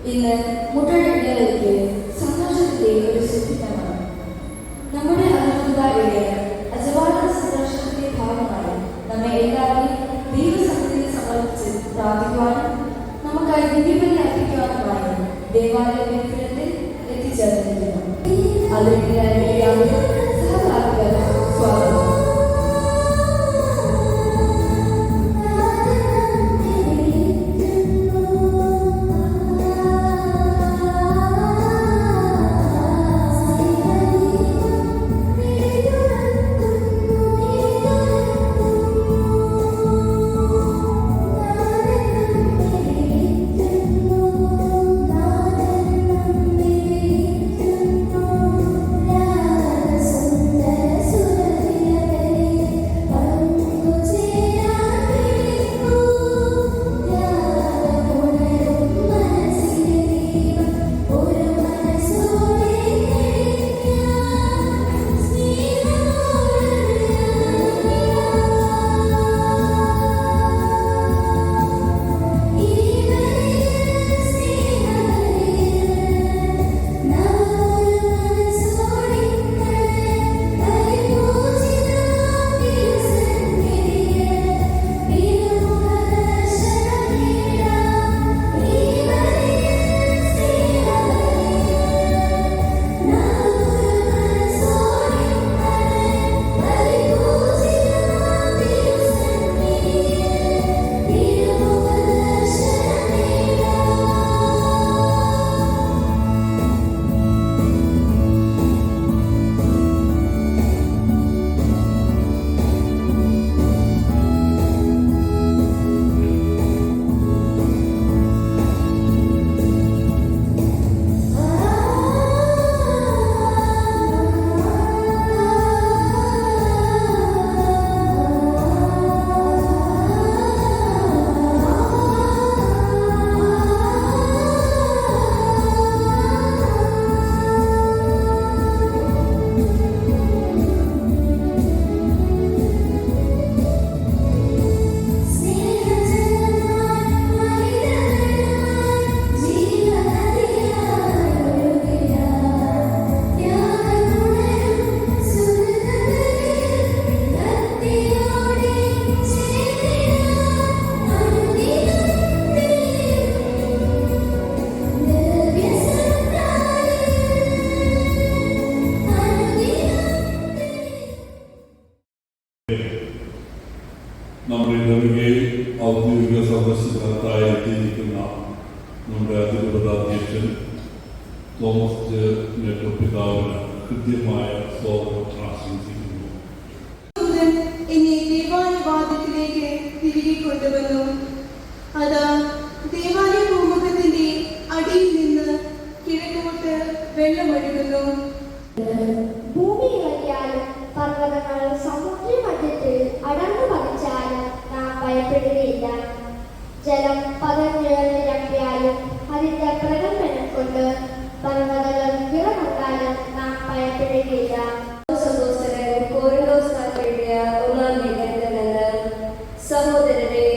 ഇന്ന് മുട്ടടികളിലേക്ക് സന്തോഷത്തിന്റെ ഒരു സൂചിതമാണ്. നമ്മുടെ അത്ഭുതകാരിയുടെ അജവാദ സന്ദർശനത്തിന്റെ ഭാഗമായി നമ്മെ എല്ലാവരെയും ദൈവസന്നിധിയിൽ സമർപ്പിച്ച് പ്രാർത്ഥിക്കുവാനും നമുക്കായി ദിവ്യബലി അർപ്പിക്കുവാനുമായി ദേവാലയ കേന്ദ്രത്തിൽ എത്തിച്ചേർന്നിരിക്കുന്നു. അതിന് സഹകാരികൾ സ്വാഗതം. നമ്മുടെ ഇടവകയിൽ ഔദ്യോഗിക സന്ദർശനത്തിനായി എത്തിയിരിക്കുന്ന നമ്മുടെ അതിരൂപതാധ്യക്ഷൻ തോമസ് മെത്രാപ്പൊലീത്താവിന് കൃത്യമായ സ്വാഗതം ആശംസിക്കുന്നു. എന്നെ ദേവാലയവാദത്തിലേക്ക് തിരികെ കൊണ്ടുവന്നു. അത് ദേവാലയ പൂമുഖത്തിന്റെ അടിയിൽ നിന്ന് കിഴക്കോട്ട് വെള്ളമൊഴുകുന്നു. ഭൂമി ഇളകിയാലും പർവ്വതങ്ങൾ സമുദ്രമധ്യത്തിൽ അടർന്നു പതിച്ചാലും നാം ഭയപ്പെടുകയില്ല. ജലം പതഞ്ഞുയർന്നിരപ്പിയാലും അതിന്റെ പ്രകമ്പനം കൊണ്ട് പർവ്വതങ്ങൾ വിറകൊണ്ടാലും നാം ഭയപ്പെടുകയില്ല. സഹോദരരെ,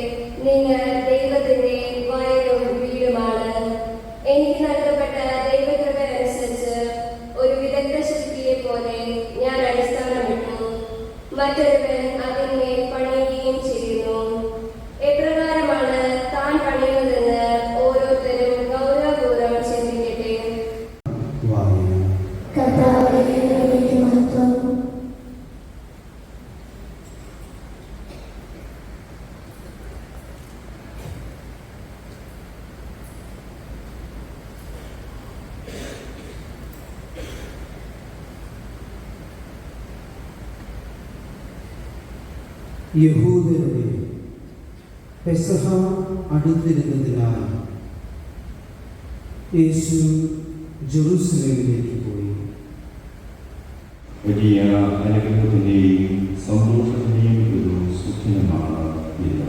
നിങ്ങൾ ദൈവത്തിന്റെ വയലും വീടുമാണ്. എനിക്ക് നൽകപ്പെട്ട ദൈവകൃപ അനുസരിച്ച് ഒരു വിദഗ്ധ ശില്പിയെ പോലെ ഞാൻ അടിസ്ഥാനമിട്ടു, മറ്റൊരുവൻ അതിന്മേൽ പണിയുകയും ചെയ്യുന്നു. എപ്രകാരമാണ് താൻ പണിയുന്നതെന്ന് ഓരോരുത്തരും ഗൗരവപൂർവ്വം ചിന്തിക്കട്ടെ. യഹൂദരുടെ പെസഹ അടുത്തിരുന്നതിനാൽ യേശു ജെറുസലേമിലേക്ക് പോയി. വലിയ അനുഗ്രഹത്തിൻ്റെയും സന്തോഷത്തിൻ്റെയും ഒരു സുദിനമാണ് ഇത്.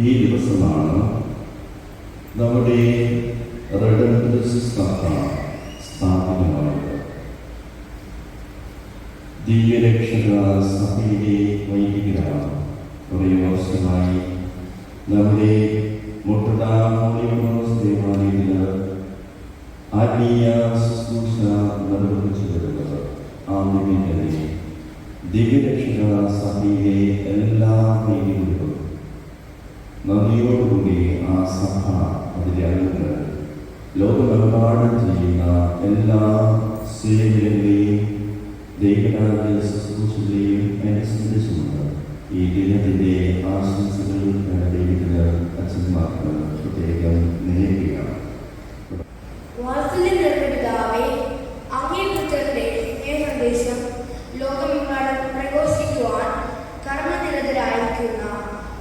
ഈ ദിവസമാണ് നമ്മുടെ റെഡംപ്റ്റീവ് സഭ സ്ഥാപിതമായത്. ദിവ്യരക്ഷക സഭയിലെ വൈദികരാണ് കുറേ വർഷമായി നമ്മുടെ ദേവാലയത്തിൽ ആത്മീയ ശുശ്രൂഷ നിർവഹിച്ചു വരുന്നത് ആ നിമിത്തനെ ദിവ്യരക്ഷക സഭയിലെ എല്ലാ ദൈവങ്ങളും നന്ദിയോടുകൂടി ആ സഭ അതിലെ അംഗങ്ങൾ ലോകമെമ്പാടും ചെയ്യുന്ന എല്ലാ സേവനങ്ങളെയും ദൈവരാജ്യ ശുശ്രൂഷകളെയും അനുസരിച്ചുകൊണ്ട് ഈ ദിനത്തിൻ്റെ ആശംസകൾ ദൈവത്തിന് അച്ഛന്മാർക്ക് പ്രത്യേകം നേരുകയാണ്. വാത്സല്യം നിറഞ്ഞ പിതാവേ, അങ്ങേ പുത്രന്റെ സ്നേഹസന്ദേശം ലോകമെമ്പാടും പ്രഘോഷിക്കുവാൻ കർമ്മനിരതരായിരിക്കുന്ന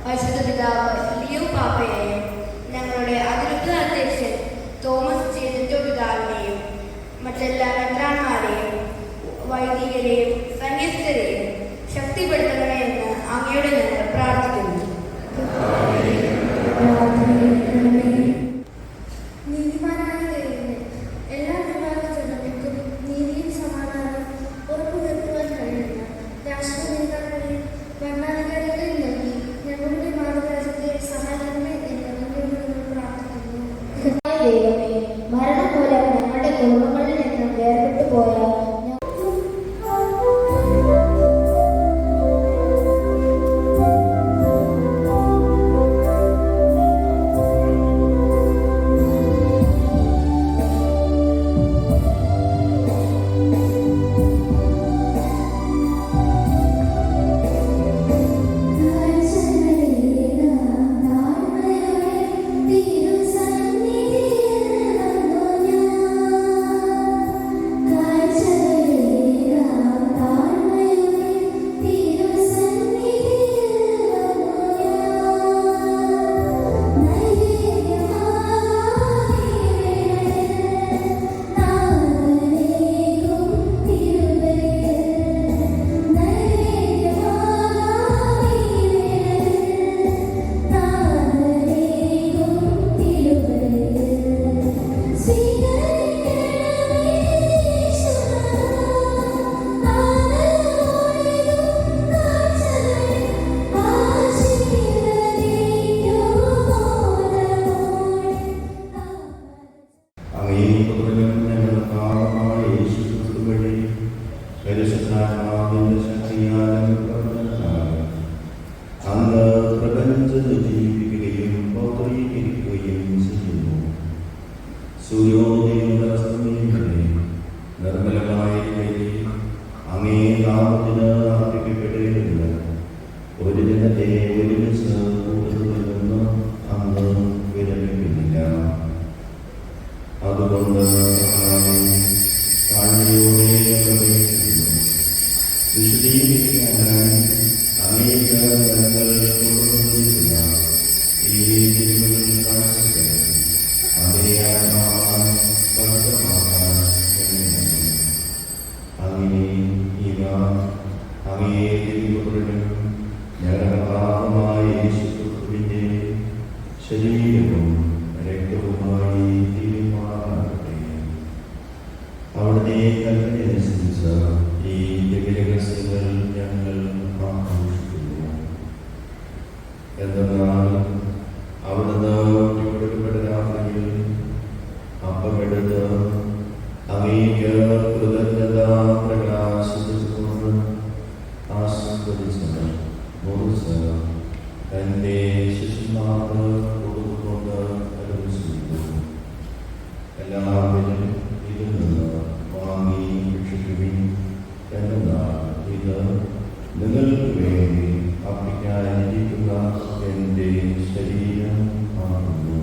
പരിശുദ്ധ പിതാവ് ലിയോ പാപ്പയെയും ഞങ്ങളുടെ അതിരുദ്ധ അധ്യക്ഷൻ തോമസ് ചേതോ പിതാവിനെയും മറ്റെല്ലാ മെത്രാന്മാരെയും വൈദികരെയും സന്യസ്തരെയും ശക്തിപ്പെടുത്തണമെന്ന് അങ്ങയോട് ഞങ്ങൾ പ്രാർത്ഥിക്കുന്നു. നീതിമാനായ ദൈവമേ, എല്ലാ വിഭാഗജനങ്ങൾക്കും നീതിയും സമാധാനവും ഉറപ്പുവരുത്തുവാൻ കഴിയുന്ന രാഷ്ട്രീയ നേതാക്കളെയും ഭരണാധികാരികളെയും നൽകി ഞങ്ങളുടെ മാതൃരാജ്യത്തെ സഹായിക്കണമേ എന്ന് അങ്ങയോട് ഞങ്ങൾ പ്രാർത്ഥിക്കുന്നു. ദൈവമേ, മരണം മൂലം ഞങ്ങളുടെ കുടുംബങ്ങളിൽ നിന്ന് വേർപെട്ടു പോയ അങ്ങ് പ്രപഞ്ചത്തെ ജീവിപ്പിക്കുകയും പൗത്രീകരിക്കുകയും ചെയ്യുന്നു. സൂര്യോദയം നിർമ്മലമായിരിക്കെ അങ്ങേ നാമത്തിന് അർപ്പിക്കപ്പെടേണ്ടതിന് ഒരു ദിനത്തെ ഒരുമിച്ച് കൂടുതലെന്ന് അങ്ങ് വിരമിക്കുന്നില്ല. അതുകൊണ്ട് താഴ്മയോടെ വിശദീകരിക്കാനായി അനേക ഞങ്ങൾ കൊണ്ടുവന്നിരിക്കുന്ന ഈ തിരുമലിൽ കാഴ്ചകൾ അതേ ആത്മാവാൻ സ്പഷ്ടമാക്കാൻ കഴിയുന്നു. അങ്ങനെ ഇവ അങ്ങേ തിരുവപുരനും ഞരപാപമായ യേശുക്രിസ്തുവിന്റെ ശരീരവും രക്തവുമായി തീരുമാനമാകട്ടെ. അവിടുത്തെ കൽപ്പനയനുസരിച്ച് ഈ ദിവ്യരഹസ്യങ്ങൾ ഞങ്ങൾ ആഘോഷിക്കുന്നു. എന്തെന്നാൽ അവിടുന്ന് ഒറ്റപ്പെടുക്കപ്പെട്ട രാത്രിയിൽ അപ്പമെടുത്ത് അങ്ങേക്ക് കൃതജ്ഞത പ്രകാശിപ്പിച്ചുകൊണ്ട് ആശീർവദിച്ചത് മുറിച്ച് തൻ്റെ ശിശുമാർക്ക് കൊടുത്തുകൊണ്ട് അനുഭവിച്ചിരുന്നു. എല്ലാവരും ഇതിൽ നിന്ന് വാങ്ങി രക്ഷിക്കുവിൻ. എന്നാൽ ഇത് നിങ്ങൾക്ക് വേണ്ടി അർപ്പിക്കാനിരിക്കുന്ന എൻ്റെ ശരീരം ആകുന്നു.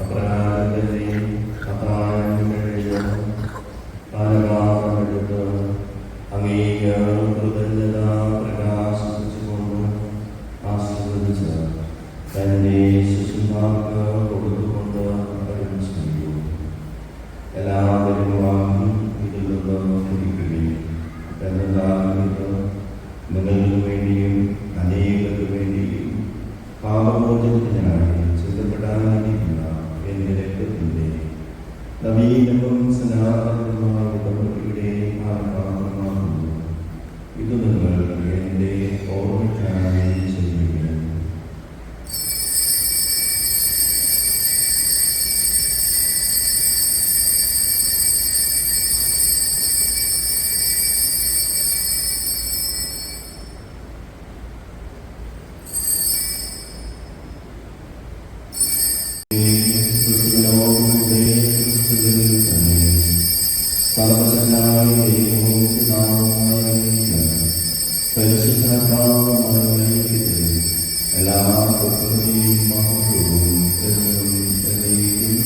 അപ്രകാരം പാനപാത്രമെടുത്ത് അങ്ങേക്ക് കൃതജ്ഞത പ്രകാശിപ്പിച്ചുകൊണ്ട് പരിശുദ്ധാത്മാവുമായി എല്ലാ പ്രകൃതിയും മഹത്വവും എന്നും എന്നേക്കും.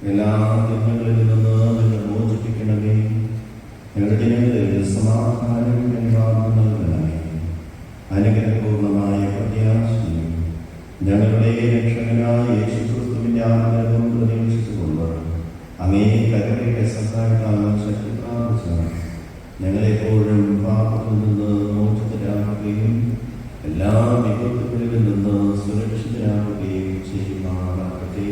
എല്ലാ തിന്മകളിൽ നിന്ന് എന്നെ മോചിപ്പിക്കണമേ. ഞങ്ങളുടെ ജനങ്ങളിൽ സമാധാനം നൽകണമേ. അനുഗ്രഹപൂർണമായ പ്രത്യാശയും ഞങ്ങളുടെ രക്ഷകനായ യേശുക്രിസ്തുവിന്റെ ആഗ്രഹം പ്രതീക്ഷിച്ചുകൊണ്ട് അങ്ങേ കരുണയുടെ സഹായത്താലും ശക്തി പ്രാപിച്ച ഞങ്ങളെപ്പോഴും പാപത്തിൽ നിന്ന് മോചിതരാകുകയും എല്ലാ വിപത്തുകളിൽ നിന്ന് സുരക്ഷിതരാകുകയും ചെയ്യുമാറാകട്ടെ.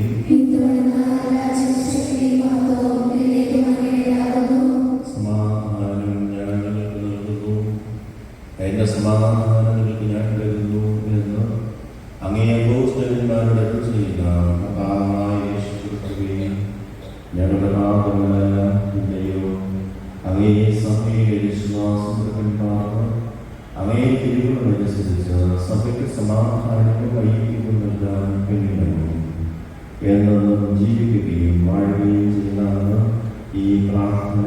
സമാധാനം ഞാൻ നിങ്ങൾക്ക് നൽകുന്നു, എന്റെ സമാധാനം നിങ്ങൾക്ക് ഞാൻ നൽകുന്നു എന്ന് അങ്ങേ അപ്പോസ്തലന്മാരോട് അരുളി ചെയ്യുന്ന കർത്താവായ യേശുക്രിസ്തുവേ, ഞങ്ങളുടെ പാപങ്ങളായ പിന്നെയോ അങ്ങേ സഭയിലെ വിശ്വാസപ്രകടനമാണ് അങ്ങേ തിരുവനുസരിച്ച് സഭയ്ക്ക് സമാധാനത്തിന് വൈകിക്കും നൽകാൻ കഴിയണം എന്നും ജീവിക്കുകയും വാഴുകയും ചെയ്യുന്നതാണ് ഈ പ്രാർത്ഥന